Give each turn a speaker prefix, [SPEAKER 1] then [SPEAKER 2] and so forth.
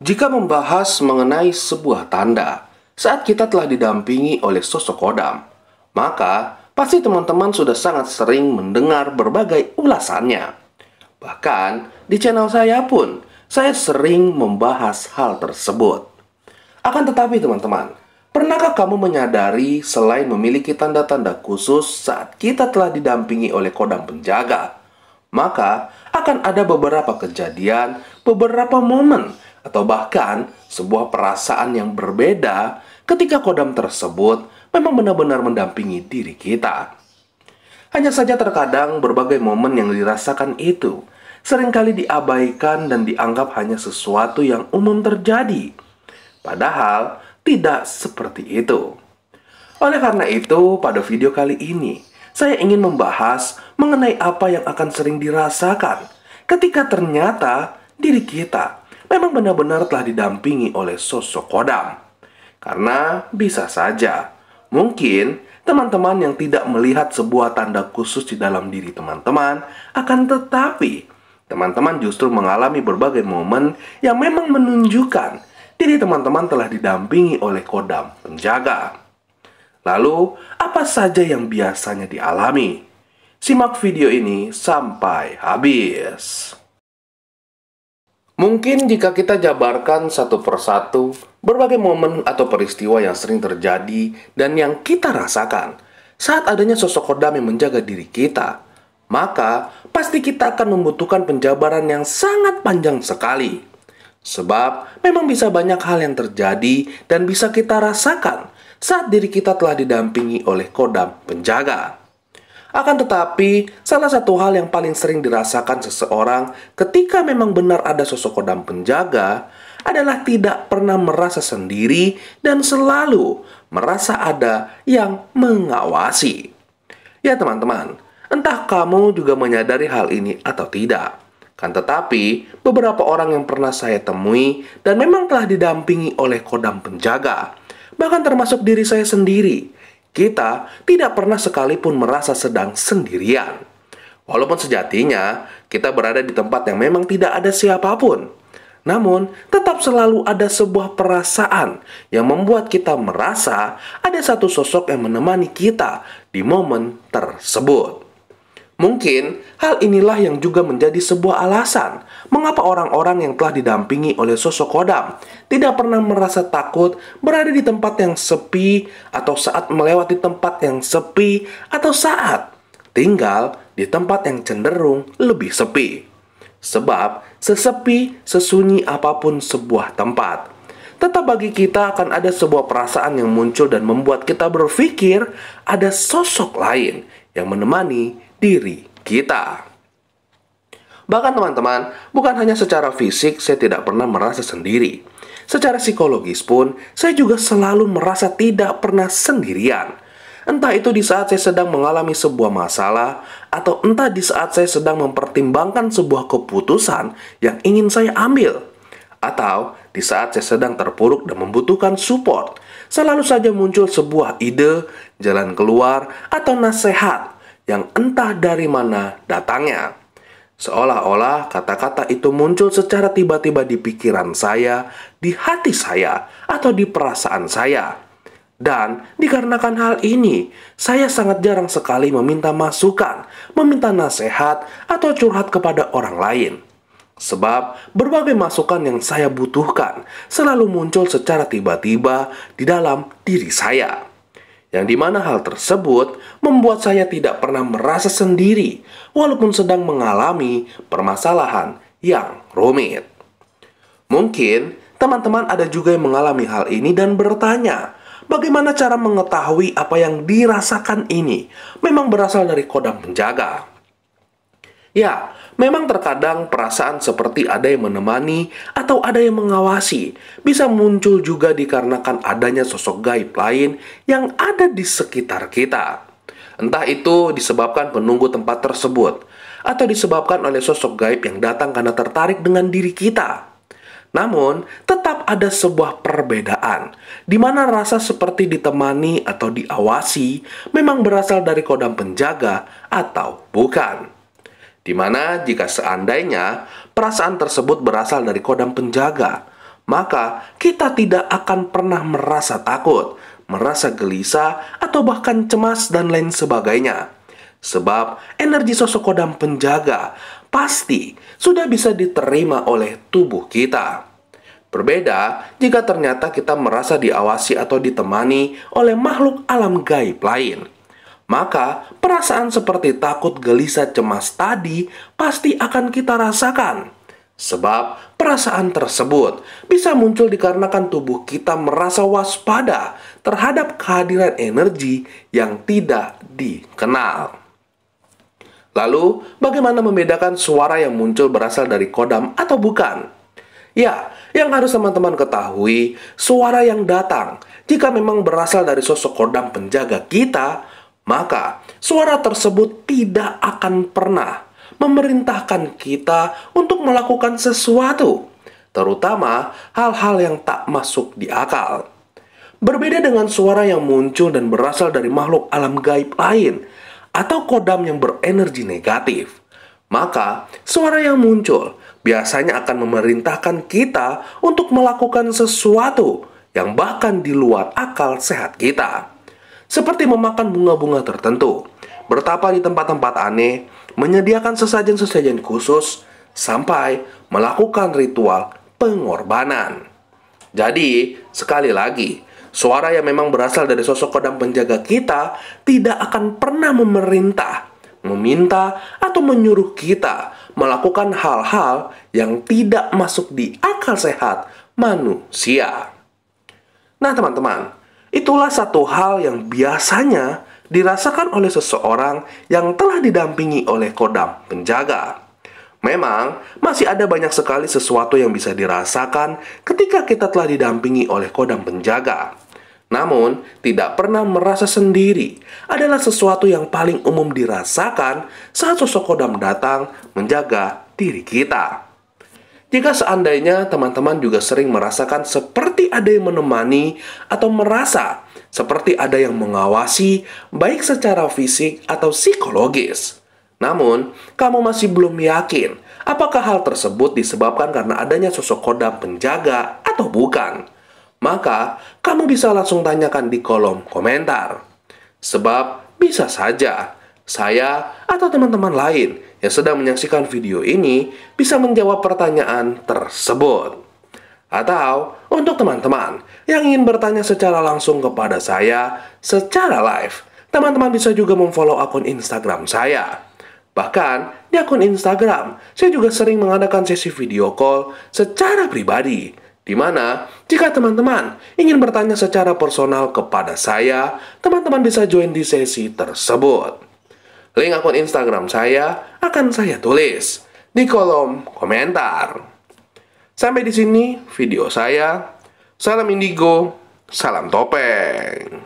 [SPEAKER 1] Jika membahas mengenai sebuah tanda saat kita telah didampingi oleh sosok kodam, maka pasti teman-teman sudah sangat sering mendengar berbagai ulasannya. Bahkan di channel saya pun, saya sering membahas hal tersebut. Akan tetapi teman-teman, pernahkah kamu menyadari selain memiliki tanda-tanda khusus saat kita telah didampingi oleh kodam penjaga, maka akan ada beberapa kejadian, beberapa momen, atau bahkan sebuah perasaan yang berbeda ketika kodam tersebut memang benar-benar mendampingi diri kita. Hanya saja terkadang berbagai momen yang dirasakan itu seringkali diabaikan dan dianggap hanya sesuatu yang umum terjadi. Padahal tidak seperti itu. Oleh karena itu, pada video kali ini saya ingin membahas mengenai apa yang akan sering dirasakan ketika ternyata diri kita memang benar-benar telah didampingi oleh sosok kodam. Karena bisa saja, mungkin teman-teman yang tidak melihat sebuah tanda khusus di dalam diri teman-teman, akan tetapi teman-teman justru mengalami berbagai momen yang memang menunjukkan diri teman-teman telah didampingi oleh kodam penjaga. Lalu, apa saja yang biasanya dialami? Simak video ini sampai habis. Mungkin jika kita jabarkan satu persatu berbagai momen atau peristiwa yang sering terjadi dan yang kita rasakan saat adanya sosok kodam yang menjaga diri kita, maka pasti kita akan membutuhkan penjabaran yang sangat panjang sekali. Sebab memang bisa banyak hal yang terjadi dan bisa kita rasakan saat diri kita telah didampingi oleh kodam penjaga. Akan tetapi, salah satu hal yang paling sering dirasakan seseorang ketika memang benar ada sosok kodam penjaga adalah tidak pernah merasa sendiri dan selalu merasa ada yang mengawasi. Ya teman-teman, entah kamu juga menyadari hal ini atau tidak. Kan tetapi, beberapa orang yang pernah saya temui dan memang telah didampingi oleh kodam penjaga, bahkan termasuk diri saya sendiri, kita tidak pernah sekalipun merasa sedang sendirian. Walaupun sejatinya kita berada di tempat yang memang tidak ada siapapun, namun tetap selalu ada sebuah perasaan yang membuat kita merasa ada satu sosok yang menemani kita di momen tersebut. Mungkin hal inilah yang juga menjadi sebuah alasan mengapa orang-orang yang telah didampingi oleh sosok kodam tidak pernah merasa takut berada di tempat yang sepi, atau saat melewati tempat yang sepi, atau saat tinggal di tempat yang cenderung lebih sepi. Sebab sesepi, sesunyi apapun sebuah tempat, tetap bagi kita akan ada sebuah perasaan yang muncul dan membuat kita berpikir ada sosok lain yang menemani diri kita. Bahkan teman-teman, bukan hanya secara fisik saya tidak pernah merasa sendiri. Secara psikologis pun, saya juga selalu merasa tidak pernah sendirian. Entah itu di saat saya sedang mengalami sebuah masalah, atau entah di saat saya sedang mempertimbangkan sebuah keputusan yang ingin saya ambil, atau di saat saya sedang terpuruk dan membutuhkan support, selalu saja muncul sebuah ide, jalan keluar, atau nasihat yang entah dari mana datangnya. Seolah-olah kata-kata itu muncul secara tiba-tiba di pikiran saya, di hati saya, atau di perasaan saya. Dan dikarenakan hal ini, saya sangat jarang sekali meminta masukan, meminta nasihat, atau curhat kepada orang lain. Sebab berbagai masukan yang saya butuhkan selalu muncul secara tiba-tiba di dalam diri saya. Yang dimana hal tersebut membuat saya tidak pernah merasa sendiri walaupun sedang mengalami permasalahan yang rumit. Mungkin teman-teman ada juga yang mengalami hal ini dan bertanya, bagaimana cara mengetahui apa yang dirasakan ini memang berasal dari kodam penjaga? Ya, memang terkadang perasaan seperti ada yang menemani atau ada yang mengawasi bisa muncul juga dikarenakan adanya sosok gaib lain yang ada di sekitar kita. Entah itu disebabkan penunggu tempat tersebut, atau disebabkan oleh sosok gaib yang datang karena tertarik dengan diri kita. Namun, tetap ada sebuah perbedaan, di mana rasa seperti ditemani atau diawasi memang berasal dari kodam penjaga atau bukan. Di mana jika seandainya perasaan tersebut berasal dari kodam penjaga, maka kita tidak akan pernah merasa takut, merasa gelisah, atau bahkan cemas dan lain sebagainya. Sebab energi sosok kodam penjaga pasti sudah bisa diterima oleh tubuh kita. Berbeda jika ternyata kita merasa diawasi atau ditemani oleh makhluk alam gaib lain. Maka perasaan seperti takut, gelisah, cemas tadi pasti akan kita rasakan. Sebab perasaan tersebut bisa muncul dikarenakan tubuh kita merasa waspada terhadap kehadiran energi yang tidak dikenal. Lalu, bagaimana membedakan suara yang muncul berasal dari kodam atau bukan? Ya, yang harus teman-teman ketahui, suara yang datang jika memang berasal dari sosok kodam penjaga kita, maka suara tersebut tidak akan pernah memerintahkan kita untuk melakukan sesuatu, terutama hal-hal yang tak masuk di akal. Berbeda dengan suara yang muncul dan berasal dari makhluk alam gaib lain, atau kodam yang berenergi negatif, maka suara yang muncul biasanya akan memerintahkan kita untuk melakukan sesuatu yang bahkan di luar akal sehat kita. Seperti memakan bunga-bunga tertentu, bertapa di tempat-tempat aneh, menyediakan sesajen-sesajen khusus, sampai melakukan ritual pengorbanan. Jadi, sekali lagi, suara yang memang berasal dari sosok kodam penjaga kita tidak akan pernah memerintah, meminta, atau menyuruh kita melakukan hal-hal yang tidak masuk di akal sehat manusia. Nah teman-teman, itulah satu hal yang biasanya dirasakan oleh seseorang yang telah didampingi oleh kodam penjaga. Memang, masih ada banyak sekali sesuatu yang bisa dirasakan ketika kita telah didampingi oleh kodam penjaga. Namun, tidak pernah merasa sendiri adalah sesuatu yang paling umum dirasakan saat sosok kodam datang menjaga diri kita. Jika seandainya teman-teman juga sering merasakan seperti ada yang menemani atau merasa seperti ada yang mengawasi, baik secara fisik atau psikologis, namun, kamu masih belum yakin apakah hal tersebut disebabkan karena adanya sosok kodam penjaga atau bukan, maka kamu bisa langsung tanyakan di kolom komentar. Sebab bisa saja saya atau teman-teman lain yang sedang menyaksikan video ini bisa menjawab pertanyaan tersebut. Atau untuk teman-teman yang ingin bertanya secara langsung kepada saya secara live, teman-teman bisa juga memfollow akun Instagram saya. Bahkan di akun Instagram, saya juga sering mengadakan sesi video call secara pribadi, di mana jika teman-teman ingin bertanya secara personal kepada saya, teman-teman bisa join di sesi tersebut. Link akun Instagram saya akan saya tulis di kolom komentar. Sampai di sini video saya. Salam indigo, salam topeng.